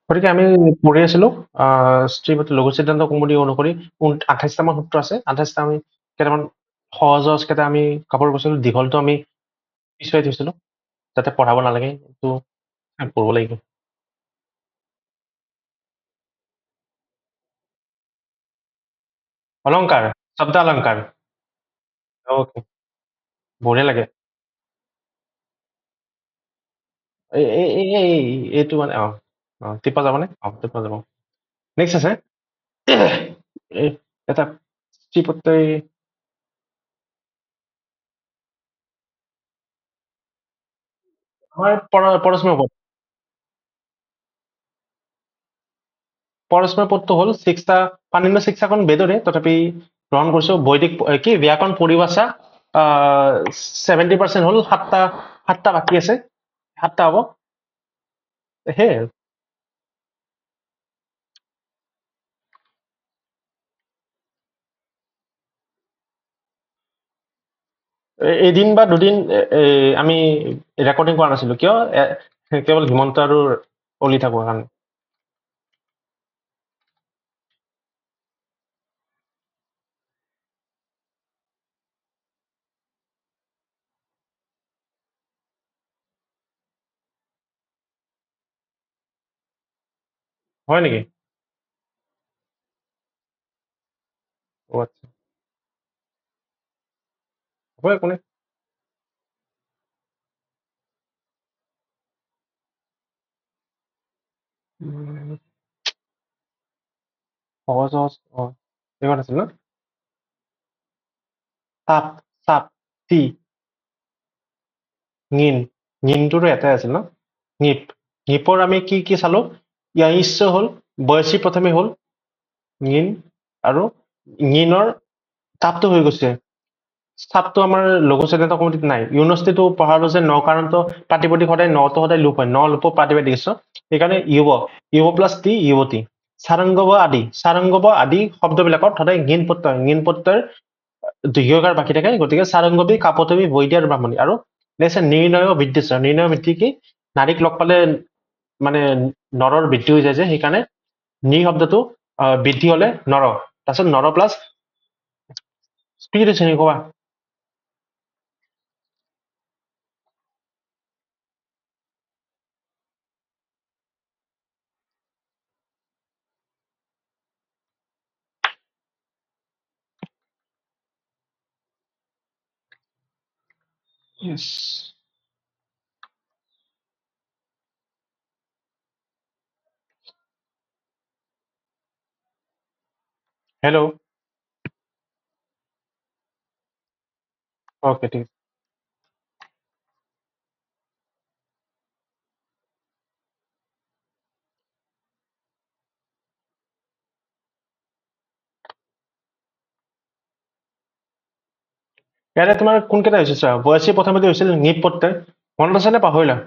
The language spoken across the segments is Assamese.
গতিকে আমি পঢ়ি আছিলো শ্ৰীমতী লঘু সিদ্ধান্ত কৌমুদী অনুসৰি 28টা মান সূত্ৰ আছে। 28টা আমি কেইটামান সহজ সহজ কেইটা আমি কাপোৰ কৈছিলো, দীঘলটো আমি পিছুৱাই থৈছিলো যাতে পঢ়াব নালাগে, কিন্তু পঢ়িব লাগিব। অলংকাৰ, শব্দ অলংকাৰ। অকে, বঢ়িয়া লাগে। এইটো মানে টিপা যাব নে? টিপা যাব। নেক্সট আছে এই এটা শ্ৰীপতি আমাৰ পৰস্ময় পদ। পৰস্ময় পদটো হ'ল পাণিন্য শিক্ষাখন বেদৰে, তথাপি গ্ৰহণ কৰিছো বৈদিক কি ব্যাকৰণ পৰিভাষা 70% হ'ল, সাতটা বাকী আছে, সাতটা হ'ব সেয়াই আৰু। এদিন বা দুদিন আমি ৰেকৰ্ডিং কৰা নাছিলো কিয়, কেৱল হিমন্ত আৰু অলি থাকোঁ কাৰণে। হয় নেকি? অ' আচ্ছা, হ'ব একো নাই। উম, সহজ সহজ এইবাৰ আছিল ন? চাপ, চাপ, টি, ঙিনটোতো এটাই আছিল ন? নিপ, নিপৰ আমি কি কি চালো? ইয়াইশ্ব হ'ল, বয়সী প্ৰথমে হ'ল, ঙিন আৰু ঙিনৰ তাপটো হৈ গৈছে। চাপটো আমাৰ লঘু সিদ্ধান্ত কমিটিত নাই। ইউনিভাৰ্চিটিটো পঢ়ালো যে ন কাৰণটো প্ৰাতিপদিক সদায় নটো সদায় লোপ হয়, ন লোপ প্ৰাতিপদিক আছে। সেইকাৰণে ইউব প্লাছ টি ইউবটি। সাৰংগৱ আদি শব্দবিলাকত সদায় ঙিন প্ৰত্যয়, ঙিন প্ৰত্যয়ৰ দীৰ্ঘকাৰ বাকী থাকে, গতিকে সাৰংগৱী, কাপতবী, বৈদ্য আৰু ব্ৰাহ্মণী। আৰু নেক্সট নিৰ্ণয় বৃদ্ধিশ্চ, নিৰ্ণয় বৃদ্ধি কি? নাৰীক লগ পালে মানে নৰৰ বৃদ্ধি হৈ যায় যে, সেইকাৰণে নি শব্দটো বৃদ্ধি হলে নৰ, তাৰপিছত নৰ প্লাছ স্পীড হৈছে নেকি ক'বা? Yes. হেল্ল', অ'কে ঠিক আছে। ইয়াতে তোমাৰ কোনকেইটা হৈছে চোৱা, বয়সী প্ৰথমতে হৈছিল নিপ প্ৰত্যয়, মনত আছে নে পাহৰিলা?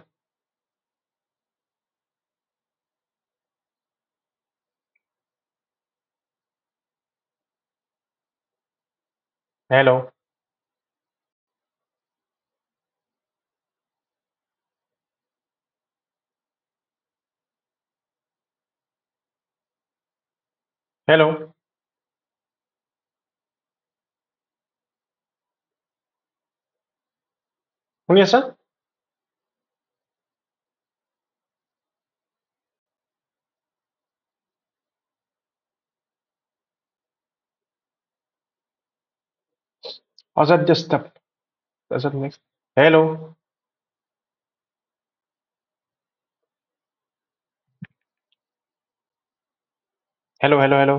হেল্ল', হেল্ল', শুনি আছা? অজাদ্য ষ্টেপ, তাৰপিছত next hello', hello', hello', hello',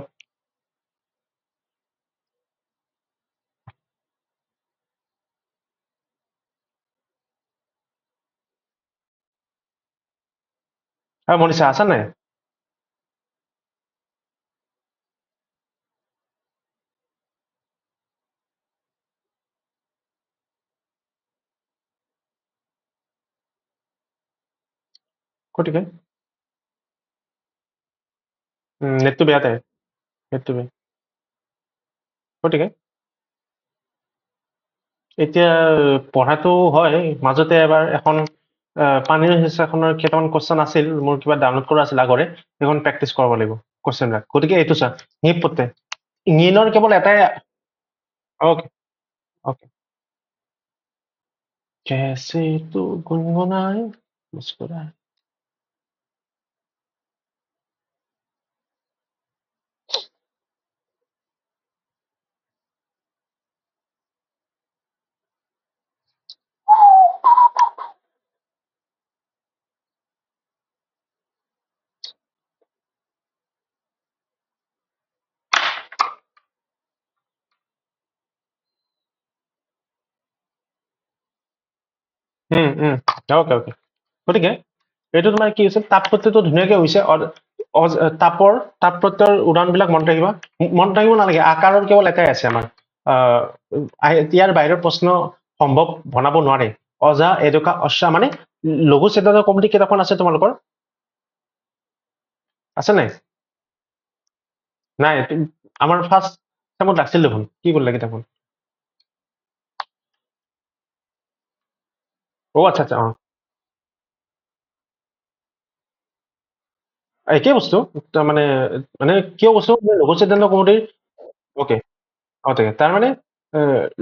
Manisha আছা নাই? গতিকে নেটটো বেয়া তাই, নেটটো বেয়া। গতিকে এতিয়া পঢ়াটো হয়, মাজতে এবাৰ এখন পানীৰ হিচাখনৰ কেইটামান কুৱেশ্যন আছিল মোৰ কিবা ডাউনলোড কৰা আছিল আগৰে সেইখন প্ৰেক্টিচ কৰিব লাগিব কুৱেশ্যনবিলাক গতিকে এইটো চা নিপ পতে নিনৰ কেৱল এটাই অকে অকে कैसे तू गुनगुनाए मुस्कुराए ওকে ওকে গতিকে এইটো তোমাৰ কি হৈছে তাপ প্ৰত্যয়টো ধুনীয়াকে হৈছে তাপ প্ৰত্যয়ৰ উদাহৰণবিলাক মনত ৰাখিবা মনত ৰাখিব নালাগে আকাৰৰ কেৱল এটাই আছে আমাৰ ইয়াৰ বাহিৰৰ প্ৰশ্ন সম্ভৱ বনাব নোৱাৰে অজা এডকা অশ্বা মানে লঘু চেতনা কমিটি কিতাপখন আছে তোমালোকৰ আছে নাই নাই আমাৰ ফাৰ্ষ্ট টাইমত ৰাখিছিল দেখোন কি কৰিলে কিতাপখন আচ্ছা আচ্ছা একেই বস্তু মানে মানে কিয় বস্তু লঘু চেতনা কমিটিৰ অকে তাকে তাৰ মানে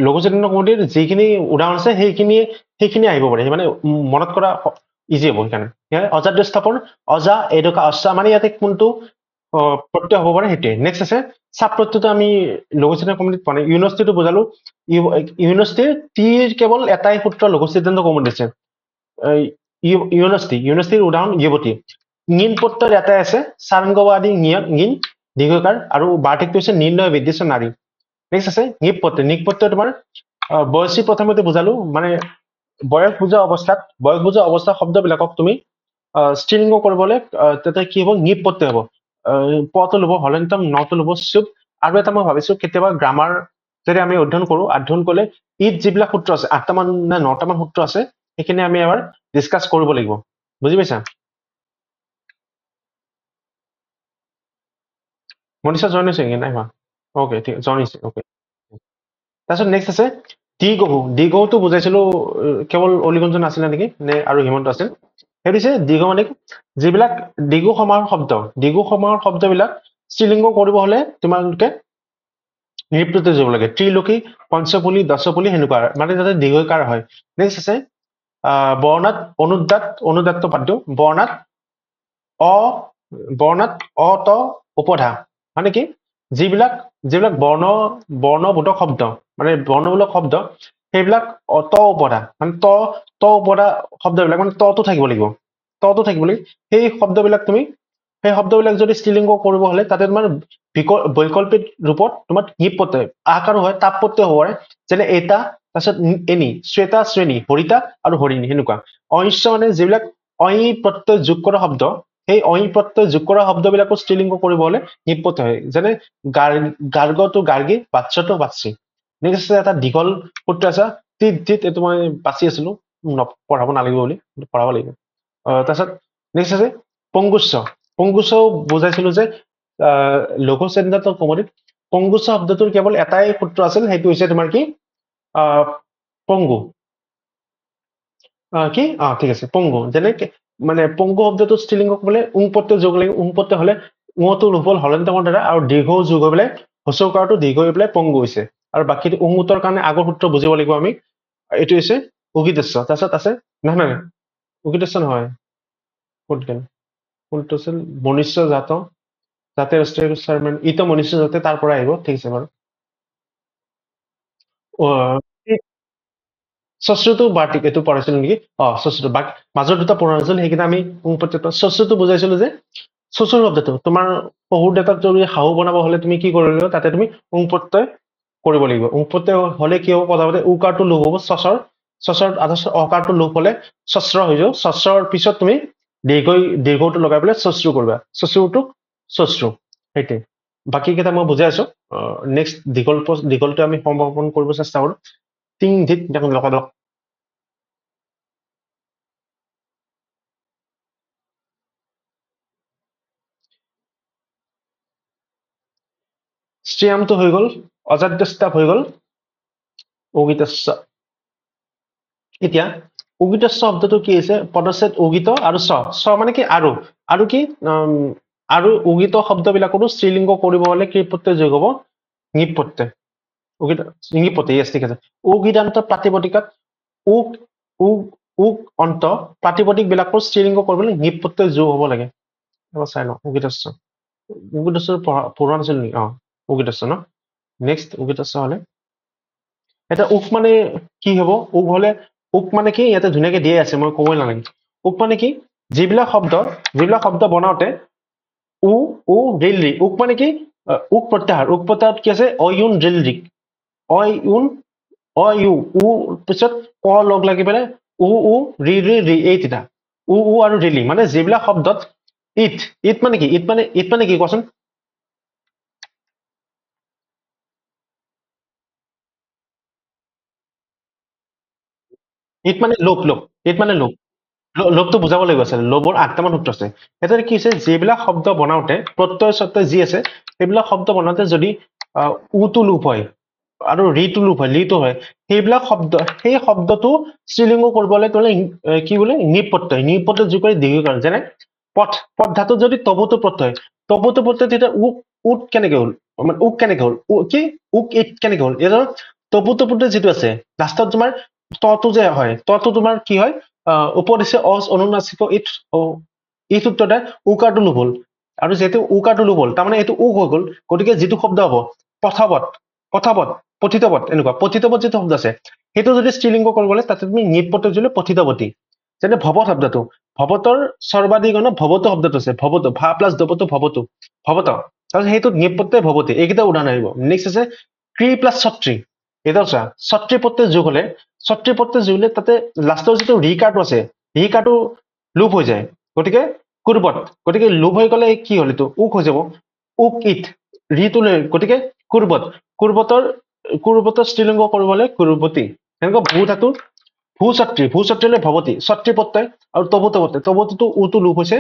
লঘু চেতনা কমিটিৰ যিখিনি উদাহৰণ আছে সেইখিনি আহিব পাৰে মানে মনত কৰা ইজি হ'ব সেইকাৰণে অজাদ্য স্থাপন অজা এডকা অস্যা মানে ইয়াতে কোনটো প্ৰত্যয় হ'ব পাৰে সেইটোৱে নেক্সট আছে চাপ প্ৰত্যয়টো আমি লঘু চেতনা কমিটিত পোৱা নাই ইউনিভাৰ্চিটিটো বুজালো ইউনিভাৰ্চিটিৰ টিৰ কেৱল এটাই সূত্ৰ লঘু চেতনা কমিটি আছে ইউনিভাৰ্চিটিৰ উদাহৰণ যুৱতী ঙিন প্ৰত্যয় এটাই আছে চাৰংগবাদী ঙিন দীৰ্ঘকাৰ আৰু বাৰ্ষিকটো হৈছে নিৰ্ণয় বিদ্বেষ নাৰী নেক্সট আছে নিপ প্ৰত্যয় তোমাৰ বয়সী প্ৰথমতে বুজালো মানে বয়স বুজা অৱস্থা শব্দবিলাকক তুমি স্ত্ৰীলিংগ কৰিবলৈ তাতে কি হ'ব নিপ প্ৰত্যয় হ'ব পটো ল'ব হলন্তম নটো ল'ব চুপ আৰু এটা মই ভাবিছো কেতিয়াবা গ্ৰামাৰ যদি আমি অধ্যয়ন কৰিলে ইত যিবিলাক সূত্ৰ আছে 8টামান নে 9টামান সূত্ৰ আছে সেইখিনি আমি এবাৰ ডিছকাছ কৰিব লাগিব বুজি পাইছা মনীষা জইন হৈছে নেকি নাই হোৱা অকে ঠিক জইন হৈছে অকে তাৰপিছত নেক্সট আছে দীৰ্ঘটো বুজাইছিলো কেৱল অলিগঞ্জন আছিলে নেকি নে আৰু হিমন্ত আছিল সেইটো হৈছে দীৰ্ঘ মানে যিবিলাক দীৰ্ঘ সমাহৰ শব্দবিলাক স্ত্ৰীলিংগ কৰিব হলে তোমালোকে নিপ্ৰত্যয় যাব লাগে ত্ৰিলোকী পঞ্চপুলি দশপুলি সেনেকুৱা মানে যাতে দীৰ্ঘকাৰ হয় নেক্সট আছে বৰ্ণাত অনুদাত্ত বাদ দিওঁ বৰ্ণাত অত উপধা মানে কি যিবিলাক বৰ্ণবোধক শব্দ মানে বৰ্ণমূলক শব্দ সেইবিলাক উপধা মানে উপধা শব্দবিলাক মানে তটো থাকিব লাগিব সেই শব্দবিলাক যদি স্ত্ৰীলিংগ কৰিব হলে তাতে তোমাৰ বৈকল্পিক ৰূপত তোমাৰ নিপ প্ৰত্যয় আকাৰো হয় তাপ প্ৰত্যয় হ'ব পাৰে যেনে এটা তাৰপিছত এনি শ্বেতা শ্ৰেণী হৰিতা আৰু হৰিণী সেনেকুৱা অহিশ্য মানে যিবিলাক অই প্ৰত্যয় যোগ কৰা শব্দ সেই অই প্ৰত্যয় যোগ কৰা শব্দবিলাকো স্ত্ৰীলিংগ কৰিব হলে নিপ প্ৰত্যয় হয় যেনে গাৰ্গটো গাৰ্গী বাচ্ছটো বাচ্ছি নেক্সট এটা দীঘল সূত্ৰ আছে এইটো মই বাছি আছিলো পঢ়াব নালাগিব বুলি পঢ়াব লাগিব তাৰপিছত নেক্সট আছে পংগুচ্ছ বুজাইছিলো যে লঘু চেতনাত্মক কমতিত পংগুচ্ছ শব্দটোৰ কেৱল এটাই সূত্ৰ আছিল সেইটো হৈছে তোমাৰ কি পংগু কি ঠিক আছে পংগু যেনে মানে পংগু শব্দটো স্ত্ৰীলিংগ ক'বলৈ উং প্ৰত্যয় যোগ লাগে উং প্ৰত্যয় হলে উঙটো ৰূপ হল হলন্তমৰ দ্বাৰা আৰু দীৰ্ঘ যোগ হৈ পেলাই হচৌকাৰটো দীৰ্ঘ হৈ পেলাই পংগু হৈছে আৰু বাকী উঙুতৰ কাৰণে আগৰ সূত্ৰ বুজিব লাগিব আমি এইটো হৈছে উগিতেশ্য তাৰপিছত আছে নহয় উগিতেশ্য নহয় কোনটো আছিল মনুষ্য যাতে ইটো মনুষ্য যাতে তাৰ পৰা আহিব ঠিক আছে বাৰু শস্যটো বাৰ্টিক এইটো পঢ়াইছিলো নেকি শস্যটো মাজৰ দুটা পঢ়া হৈছিল সেইকেইটা আমি শস্যটো বুজাইছিলো যে শস্যৰ শব্দটো তোমাৰ শহুৰ দেউতাক যদি শাহু বনাব হলে তুমি কি কৰিব লাগিব তাতে তুমি উং প্ৰত্যয় কৰিব লাগিব উং প্ৰত্যয় হলে কি হ'ব প্ৰথমতে উকাৰটো লোপ হ'ব চচৰ অকাৰটো লোপ হলে চস্ৰ হৈ যাব চস্ৰৰ পিছত তুমি দীৰ্ঘটো লগাই পেলাই চশ্ৰু কৰিবা চশ্ৰুটোক চশ্ৰু সেইটোৱে বাকী কেইটা মই বুজাই আছো নেক্সট দীঘলটো আমি সমাপন কৰিব চেষ্টা কৰো টিং ধিত লগাই শ্ৰীয়ামটো হৈ গল অজাদ্য স্তাপ হৈ গল অগিতস্য এতিয়া উগিত শব্দটো কি আছে পদচ্ছেদ উগিত আৰু স মানে কি আৰু কি আৰু উগিত শব্দবিলাকৰো স্ত্ৰীলিংগ কৰিব হলে কি প্ৰত্যয় যোগ হব নিপ প্ৰত্যয় উগিত নিপ প্ৰত্যয় yes ঠিক আছে উগিতান্ত প্ৰাতিপদিকাত উক উক উক অন্ত প্ৰাতিপদিক বিলাকৰ স্ত্ৰীলিংগ কৰিবলৈ নিপ প্ৰত্যয় যোগ হব লাগে এবাৰ চাই লওঁ উগিতস্ব পঢ়া নাছিল নেকি উগিতস্ব ন নেক্সট উগিতস্ব হলে এটা উক মানে কি হব উক হলে উক মানে কি ইয়াতে ধুনীয়াকে দিয়ে আছে মই ক'বই নালাগে উক মানে কি যিবিলাক শব্দ বনাওতে উ উ ৰিল ৰি উক মানে কি উক প্ৰত্যাহাৰ কি আছে অয়ুন ৰিল ৰিক অয়ুন অয়ু উ পিছত ক লগ লাগি পেলাই উ ৰি এই তিনিটা উ আৰু ৰিলি মানে যিবিলাক শব্দত ইট ইট মানে কি ইট মানে কি কোৱাচোন ইট মানে লোপ ইট মানে লোপটো বুজাব লাগিব আছিলে লোপৰ ৮টামান সূত্ৰ আছে এটা কি হৈছে যিবিলাক শব্দ বনাওতে প্ৰত্যয় সত্য যি আছে সেইবিলাক শব্দ বনাওতে যদি উটো লোপ হয় আৰু ৰিটো লোপ হয় লিটো হয় সেইবিলাক শব্দ সেই শব্দটো স্ত্ৰীলিংগ কৰিবলৈ তোলে কি বোলে নিপত্য যোগ কৰি দীৰ্ঘিকৰণ যেনে পথ ধাতুত যদি তবুটো প্ৰত্যয় তেতিয়া উট কেনেকে হ'ল মানে উক কেনেকে হ'ল কি উক ইট কেনেকে হ'ল এতিয়া তবুটো প্ৰত্যয় যিটো আছে লাষ্টত তোমাৰ তটো যে হয় তটো তোমাৰ কি হয় উপদিশে অজ অনুনাসিক ই সূত্ৰতে উকাৰটো লোপ হ'ল আৰু যিহেতু উকাৰটো লোপ হ'ল তাৰমানে এইটো উক হৈ গ'ল গতিকে যিটো শব্দ হব পথিতপথ এনেকুৱা পথিতপথ যিটো শব্দ আছে সেইটো যদি স্ত্ৰীলিংগ কৰিবলৈ তাতে তুমি নিপত্য যোগ পথিতপতি যেনে ভৱ শব্দটো ভৱতৰ সৰ্বাধিক ভৱতো শব্দটো আছে ভৱতো ভা প্লাছ দবতো ভৱত তাৰপিছত সেইটো নিপত্য ভৱতি এইকেইটা উদাহৰণ আহিব নেক্সট আছে ক্ৰি প্লাছ ছত্ৰী এটা চোৱা ছত্ৰী প্ৰত্যয় যোগ হলে ছত্ৰী প্ৰত্যয় যোগ হলে তাতে লাষ্টৰ যিটো ৰিকাৰটো আছে ৰিকাৰটো লোপ হৈ যায় গতিকে কুৰ্বত গতিকে লোপ হৈ গলে কি হল এইটো উক হৈ যাব উক ইট ৰিটো লৈ গতিকে কুৰ্বতৰ স্ত্ৰীলিংগ কৰিবলৈ কুৰ্বতী এনেকুৱা ভূ ধাতু ভূ ছত্ৰীলৈ ভৱতী ছত্ৰী প্ৰত্যয় আৰু তবুটো উটো লোপ হৈছে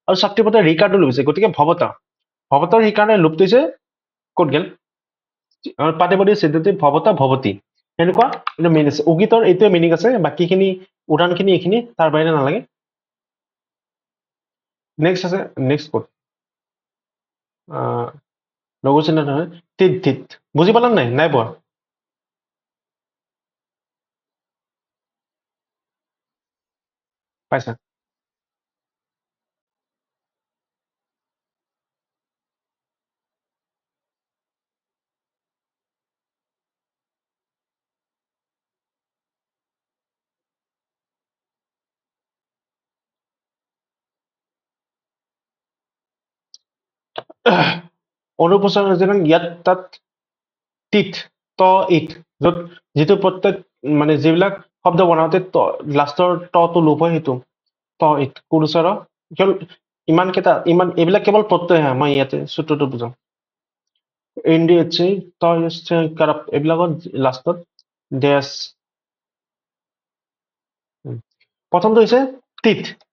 আৰু ছত্ৰী প্ৰত্যয় ৰিকাৰটো লোপ হৈছে গতিকে ভৱতৰ সেইকাৰণে লোপটো হৈছে ক'ত গেল পাতিপতি সিদ্ধতি ভৱতী এনেকুৱা এইটো মেইন আছে উগিতৰ এইটোৱে মিনিং আছে বাকীখিনি উদাহৰণখিনি এইখিনি তাৰ বাহিৰে নালাগে নেক্সট আছে নেক্সট ক'ত লঘু চিহ্ন নহয় টিত বুজি পালা নাই পোৱা পাইছা অনুপ্ৰচাৰ যেনে ইয়াত তাত টিত ত ইট য'ত যিটো প্ৰত্যেক মানে যিবিলাক শব্দ বনাওঁতে লাষ্টৰ তটো লোপ হয় সেইটো ত ইট কুৰুচৰ কেৱল ইমান এইবিলাক কেৱল প্ৰত্যয় হয় মই ইয়াতে সূত্ৰটো বুজাম এনডিএচি এইবিলাকত লাষ্টত ডেছ প্ৰথমটো হৈছে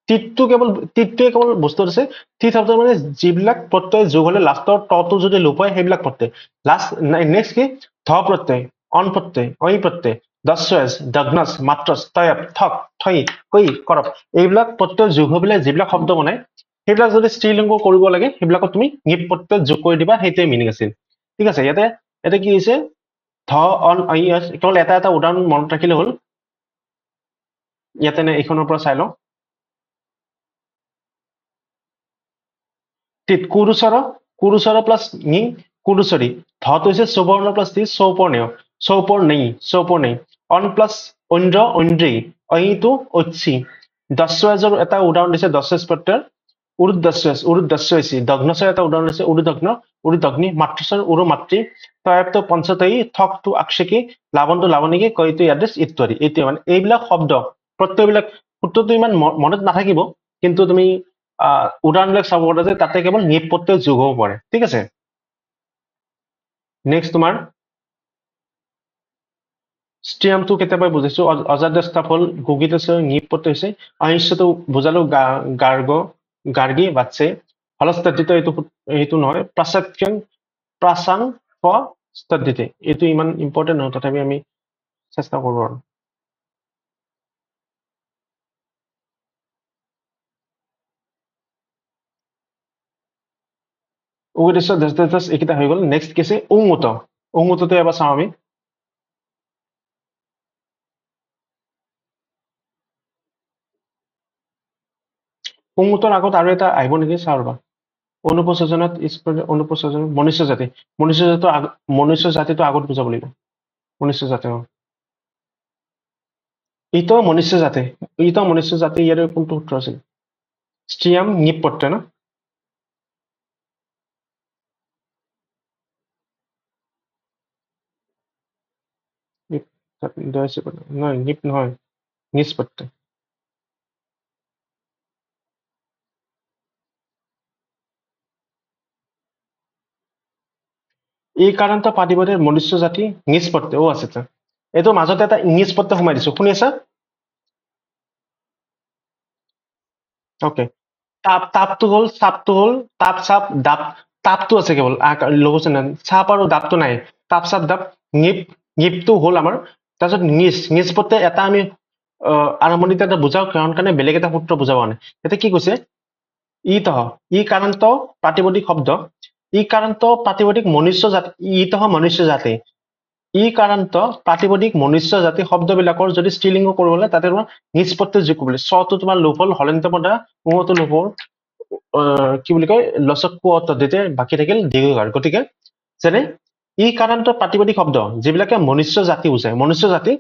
টিতটোৱে কেৱল বস্তুত আছে টিত শব্দ মানে যিবিলাক প্ৰত্যয় যোগ হলে লাষ্টৰ তটো যদি লোপ হয় সেইবিলাক প্ৰত্যয় লাষ্ট নেক্সট কি ধ প্ৰত্যয় অন প্ৰত্যয় অই প্ৰত্যয় দস্বজ দগ্নছ মাত্ৰছ তয়প থক থই কৈ কৰপ এইবিলাক প্ৰত্যয় যোগ হৈ পেলাই যিবিলাক শব্দ বনাই সেইবিলাক যদি স্ত্ৰীলিংগ কৰিব লাগে সেইবিলাকত তুমি নিপ প্ৰত্যয় যোগ কৰি দিবা সেইটোৱে মিনিং আছিল ঠিক আছে ইয়াতে কি হৈছে ধ অন কেৱল এটা উদাহৰণ মনত ৰাখিলে হ'ল ইয়াতে এইখনৰ পৰা চাই লওঁ কুৰুচৰ প্লাছ নি কুৰুচৰি ধত হৈছে Subarna plus T চৌপৰ্ণেই on plus ঐন্দ্ৰী ঐটো ঐচ্ছি দস্বজৰ এটা উদাহৰণ দিছে দস্বজ প্ৰত্যয় উৰুদস্বচি দগ্নছৰ এটা উদাহৰণ দিছে উৰুদগ্নি মাতৃছৰ উৰু মাতৃ তয়াপ্ত পঞ্চতয়ী থকটো আকশিকি লাৱণটো লাৱণিকি কয়টো ইয়াদেশ ইত্যাদি এইটোৱে মানে এইবিলাক শব্দ প্ৰত্যয়বিলাক সূত্ৰটো ইমান মনত নাথাকিব কিন্তু তুমি উদাহৰণবিলাক চাব পাৰা যে তাতে কেৱল নিপ প্ৰত্যয় যোগ হ'ব পাৰে ঠিক আছে নেক্সট তোমাৰ ষ্ট্ৰিয়ামটো কেতিয়াবা বুজিছো অজাদ্যস্তাপ হ'ল গুগিতস্য নিপ প্ৰত্যয় হৈছে অহিংসটো বুজালো গাৰ্গী বাচ্চে ফলস্তদ্ধিত এইটো নহয় প্ৰাচাং স্তদ্ধিতে এইটো ইমান ইম্পৰ্টেণ্ট নহয় তথাপি আমি চেষ্টা কৰো আৰু উদ্দেশ্য দেশ এইকেইটা হৈ গ'ল নেক্সট কি আছে উংমুত উংমুতটো এবাৰ চাওঁ আমি উংমুতৰ আগত আৰু এটা আহিব নেকি চাওঁ ৰবা অনুপযোজনাত অনুপযোজন মনুষ্য জাতি মনুষ্য জাতিটো আগত বুজাব লাগিব মনুষ্য জাতি মনুষ্য জাতি ইয়াৰে কোনটো সূত্ৰ আছিল ষ্ট্ৰিয়াম নিপপত্ৰে ন নহয় নিপ নহয় নিষ্পত্তি এই কাৰণতে পাতিবতে মনুষ্য জাতি নিষ্পত্তি আছে এইটো মাজতে এটা ইংলিছ পত্ৰ সোমাই দিছো শুনি আছা অকে তাপটো হ'ল তাপ চাপ দাপ তাপটো আছে কেৱল লঘু চিহ্ন চাপ আৰু দাপটো নাই তাপ চাপ দাপ নিপটো হ'ল আমাৰ তাৰপিছত নিষ্পত্তি এটা আমি আৰম্ভণিতে এটা বুজাও কাৰণে বেলেগ এটা সূত্ৰ বুজাব নাই এতিয়া কি কৈছে ই কাৰণত প্ৰাতিপদিক শব্দ ই কাৰণত প্ৰাতিপদিক মনুষ্য জাতি মনুষ্য জাতি ই কাৰণত প্ৰাতিপদিক মনুষ্য জাতি শব্দবিলাকৰ যদি স্ত্ৰীলিংগ কৰিবলৈ তাতে তোমাৰ নিষ্পত্তি যোগ কৰিবলৈ স্বটো তোমাৰ লোপ হ'ল হলন্ত পদা উঙটো লোপ হ'ল কি বুলি কয় লচক পদ্ধতিতে বাকী থাকিল দীৰ্ঘকাৰ গতিকে যেনে ই কাৰণত প্ৰাতিপদিক শব্দ যিবিলাকে মনুষ্য জাতি বুজায় মনুষ্য জাতি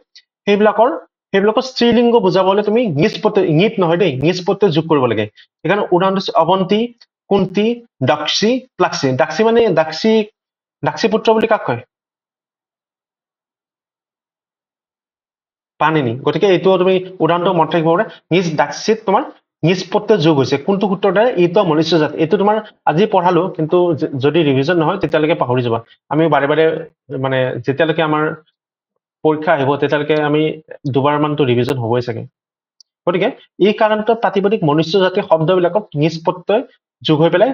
সেইবিলাকৰ স্ত্ৰীলিংগ বুজাবলৈ তুমি নিপ নহয় দেই নিষ্পত্তি যোগ কৰিব লাগে সেইকাৰণে উদাহৰণ দিছো অৱন্তী কুন্তী দক্ষী প্লাক্সী দাক্ষী মানে দাক্ষী পুত্ৰ বুলি কাক কয় পানিনি গতিকে এইটো তুমি উদাহৰণটো মনত থাকিব পাৰে নিজ দাক্ষিত তোমাৰ নিষ্পত্তি যোগ হৈছে কোনটো সূত্ৰৰ দ্বাৰা এইটো মনুষ্য জাতি এইটো তোমাৰ আজি পঢ়ালো কিন্তু যদি ৰিভিজন নহয় তেতিয়ালৈকে পাহৰি যাবা আমি বাৰে বাৰে মানে যেতিয়ালৈকে আমাৰ পৰীক্ষা আহিব তেতিয়ালৈকে আমি দুবাৰ মানটো ৰিভিজন হ'বই চাগে গতিকে এই কাৰণত প্ৰাতিপদিক মনুষ্য জাতিৰ শব্দবিলাকত নিষ্পত্তি যোগ হৈ পেলাই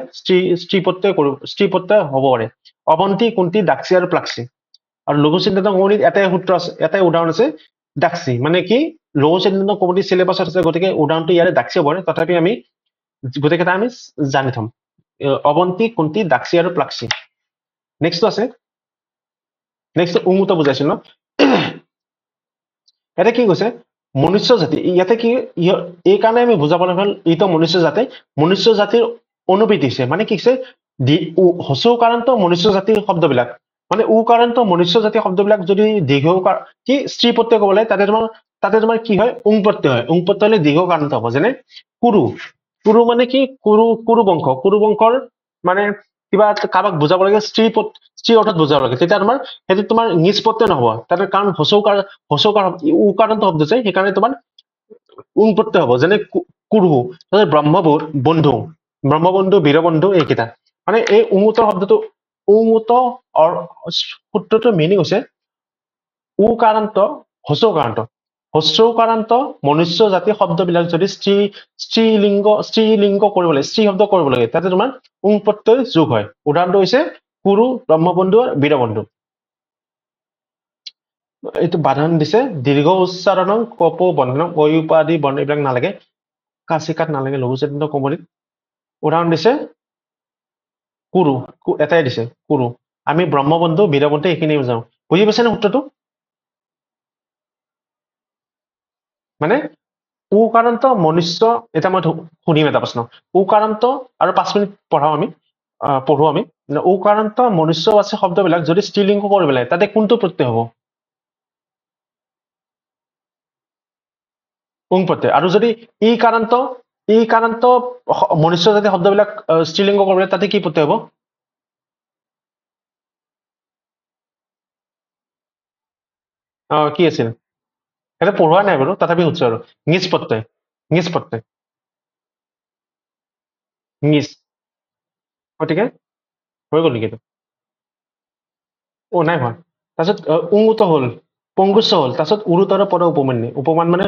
স্ত্ৰী প্ৰত্যয় হ'ব পাৰে অৱন্তী কুন্তী দাক্ষী আৰু প্লাক্সী আৰু লঘু চিহ্নিত কমনিত এটাই সূত্ৰ আছে এটাই উদাহৰণ আছে দাক্ষী মানে কি লঘু চিহ্নিত কমনি চিলেবাছত আছে গতিকে উদাহৰণটো ইয়াৰে দাক্ষী হ'ব তথাপি আমি গোটেইকেইটা আমি জানি থম অৱন্তী কুন্তী দাক্ষী আৰু প্লাক্সী নেক্সট আছে নেক্সট উন্মুত বুজাইছিল ন এটা কি কৈছে মনুষ্য জাতি ইয়াতে কি এই কাৰণে আমি বুজাব হ'ল ইটো মনুষ্য জাতিৰ অনুবৃত্তি হৈছে মানে কি হৈছে হচৌ কাৰণত মনুষ্য জাতিৰ শব্দবিলাক মানে কাৰণত মনুষ্য জাতিৰ শব্দবিলাক যদি দীৰ্ঘ কি স্ত্ৰী প্ৰত্যয় ক'ব লাগে তাতে তোমাৰ কি হয় উং প্ৰত্যয় হয় উং প্ৰত্যয় হলে দীৰ্ঘ কাৰণত হ'ব যেনে কুৰু মানে কি কুৰু বংশৰ মানে কিবা কাৰোবাক বুজাব লাগে স্ত্ৰী অৰ্থত বুজাব লাগে তেতিয়া তোমাৰ সেইটো তোমাৰ নিষ্পত্তি নহব তাতে কাৰণ উকাৰান্ত শব্দ যে সেইকাৰণে তোমাৰ উং প্ৰত্যয় হ'ব যেনে কুৰু ব্ৰহ্মবন্ধু বীৰবন্ধু এইকেইটা মানে এই উমুতৰ শব্দটো উমুত সূত্ৰটোৰ মিনিং হৈছে উকাৰান্ত হস্যৌকাৰান্ত মনুষ্য জাতি শব্দবিলাক যদি স্ত্ৰীলিংগ কৰিব লাগে স্ত্ৰী শব্দ কৰিব লাগে তাতে তোমাৰ উং প্ৰত্যয় যোগ হয় উদাহৰণটো হৈছে কুৰু ব্ৰহ্মবন্ধু আৰু বীৰবন্ধু এইটো বাধন দিছে দীৰ্ঘ উচ্চাৰণ কপো বন্ধন অয়ুপাদি বৰ্ণ এইবিলাক নালাগে কাচিকাত নালাগে লঘু চিহ্নিত কমলিত উদাহৰণ দিছে কুৰু এটাই দিছে কুৰু আমি ব্ৰহ্মবন্ধু বীৰবন্ধু এইখিনি যাওঁ বুজি পাইছে নে সূত্ৰটো মানে উকাৰান্ত মনুষ্য এতিয়া মই শুনিম এটা প্ৰশ্ন উকাৰান্ত আৰু 5 মিনিট পঢ়ো আমি উকাৰান্ত মনুষ্যবাচী শব্দবিলাক যদি স্ত্ৰীলিংগ কৰিব লাগে তাতে কোনটো প্ৰত্যয় হ'ব উং প্ৰত্যয় আৰু যদি ই কাৰণত মনুষ্য জাতি শব্দবিলাক স্ত্ৰীলিংগ কৰিব লাগে তাতে কি প্ৰত্যয় হ'ব কি আছিল এটা পঢ়োৱা নাই বাৰু তথাপি সুধিছো আৰু নিজ প্ৰত্যয় নিজ গতিকে হৈ গ'ল নেকি এইটো নাই হোৱা তাৰপিছত উঙুত হ'ল পংগুচ্ছ হ'ল তাৰপিছত উৰুতৰ পদ উপমান মানে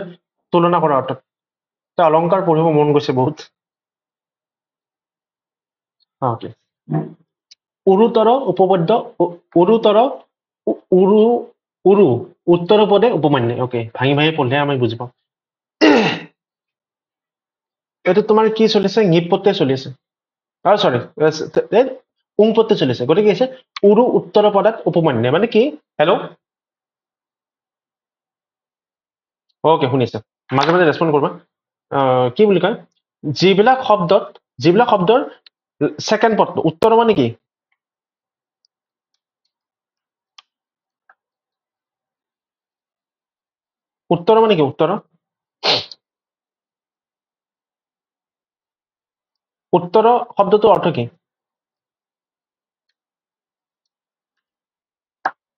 তুলনা কৰা অৰ্থত অলংকাৰ পঢ়িব মন গৈছে বহুত উৰুতৰ উপপদ্য উৰু উত্তৰ পদে উপমান্য অকে ভাঙি পঢ়িলে আমি বুজি পাওঁ এইটো তোমাৰ কি চলিছে নিপ প্ৰত্যয় চলি আছে চৰি উং প্ৰত্যয় চলিছে গতিকে কি হৈছে উৰু উত্তৰ পদাত উপমান্যে মানে কি হেল্ল' ওকে শুনিছে মাজে মাজে ৰেছপণ্ড কৰিবা কি বুলি কয় যিবিলাক শব্দৰ ছেকেণ্ড পদটো উত্তৰ মানে কি উত্তৰ মানে কি উত্তৰ শব্দটোৰ অৰ্থ কি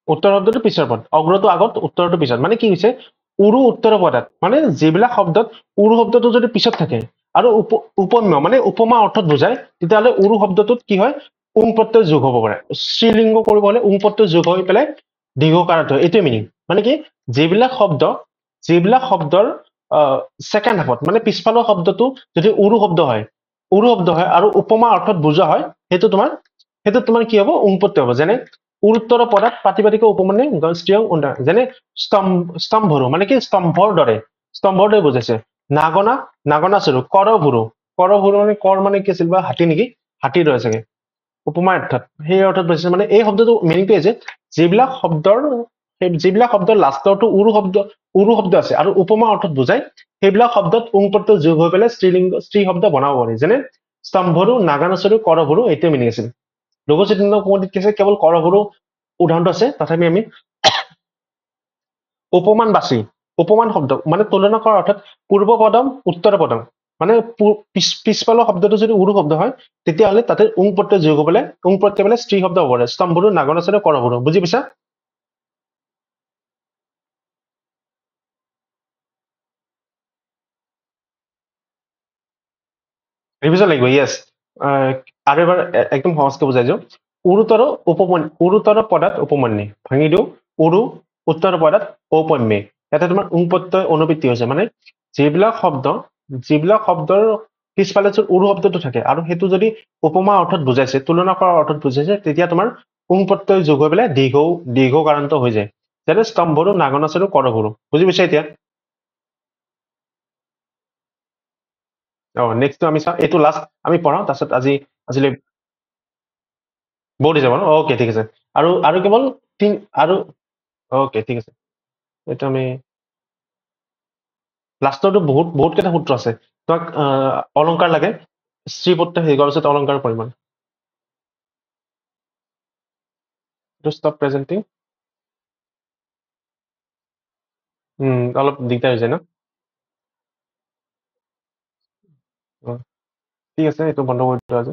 উত্তৰ শব্দটো পিছৰ পদ অগ্ৰটো আগত উত্তৰটো পিছত মানে কি হৈছে উৰু উত্তৰ পদাত মানে যিবিলাক শব্দত উৰু শব্দটো যদি পিছত থাকে আৰু উপম্য মানে উপমা অৰ্থত বুজায় তেতিয়াহ'লে উৰু শব্দটোত কি হয় উং প্ৰত্যয় যোগ হ'ব পাৰে শ্ৰীলিংগ কৰিব হলে উং প্ৰত্যয় যোগ হৈ পেলাই দীৰ্ঘকাৰত হয় এইটোৱে মিনিং মানে কি যিবিলাক শব্দৰ ছেকেণ্ড হাফত মানে পিছফালৰ শব্দটো যদি উৰু শব্দ হয় আৰু উপমা অৰ্থত বুজোৱা হয় সেইটো তোমাৰ কি হ'ব উং প্ৰত্যয় হ'ব যেনে উত্তৰ পদাত প্ৰাতিপাদিক উপমানে ষ্ট্ৰিয়ং উন্নয়ন যেনে স্তম্ভৰু মানে কি স্তম্ভৰ দৰে বুজাইছে নাগনা স্বৰূপ কৰভুৰু মানে কৰ মানে কি আছিল বা হাতী নেকি হাতীৰ দৰে চাগে উপমা অৰ্থত সেই অৰ্থত বুজাইছে মানে এই শব্দটো মিনিংটো যে যিবিলাক শব্দৰ লাষ্টৰটো উৰু শব্দ আছে আৰু উপমা অৰ্থত বুজায় সেইবিলাক শব্দত উং প্ৰত্যয় যোগ হৈ পেলাই স্ত্ৰী শব্দ বনাব পাৰি যেনে স্তম্ভৰু নাগানচৰু কৰভুৰু এইটোৱে মিনিং আছিল লঘুচিত্ৰ কোমতিত কি আছে কেৱল কৰভুৰু উদাহৰণটো আছে তথাপি আমি উপমান শব্দ মানে তুলনা কৰাৰ অৰ্থত পূৰ্ব পদম উত্তৰ পদম মানে পিছফালৰ শব্দটো যদি উৰু শব্দ হয় তেতিয়াহ'লে তাতে উং প্ৰত্যয় যোগ হৈ পেলাই উং প্ৰত্যয় পেলাই স্ত্ৰী শব্দ হ'ব পাৰে স্তম্ভৰু নাগনচৰু কৰভুৰু বুজি পাইছা ৰিভিজন লাগিব য়েছ আৰু এবাৰ একদম সহজকে বুজাই দিওঁ উৰুতৰ পদাত উপমান্যে ভাঙি দিওঁ উৰু উত্তৰ পদাত ঔপন্যে ইয়াতে তোমাৰ উং প্ৰত্যয় অনুবৃত্তি হৈছে মানে যিবিলাক শব্দৰ পিছফালে য'ত উৰু শব্দটো থাকে আৰু সেইটো যদি উপমা অৰ্থত বুজাইছে তুলনা কৰাৰ অৰ্থত বুজাইছে তেতিয়া তোমাৰ উং প্ৰত্যয় যোগ হৈ পেলাই দীৰ্ঘকাৰান্ত হৈ যায় যেনে স্তম্ভৰু নাগনচৰু কৰভুৰু বুজি পাইছা এতিয়া নেক্সটটো আমি চাওঁ এইটো লাষ্ট আমি পঢ়াওঁ তাৰপিছত আজিলৈ বহুত হৈ যাব ন অ'কে ঠিক আছে আৰু কেৱল আৰু অ'কে ঠিক আছে এইটো আমি লাষ্টৰটো বহুত কেইটা সূত্ৰ আছে তোমাক অলংকাৰ লাগে স্ত্ৰী প্ৰত্যয় হেৰি কৰাৰ পিছত অলংকাৰৰ পৰিমাণ এইটো ষ্টপ প্ৰেজেন্টিং অলপ দিগদাৰ হৈ যায় ন ঠিক আছে এইটো বন্ধ কৰি দিওঁ আজি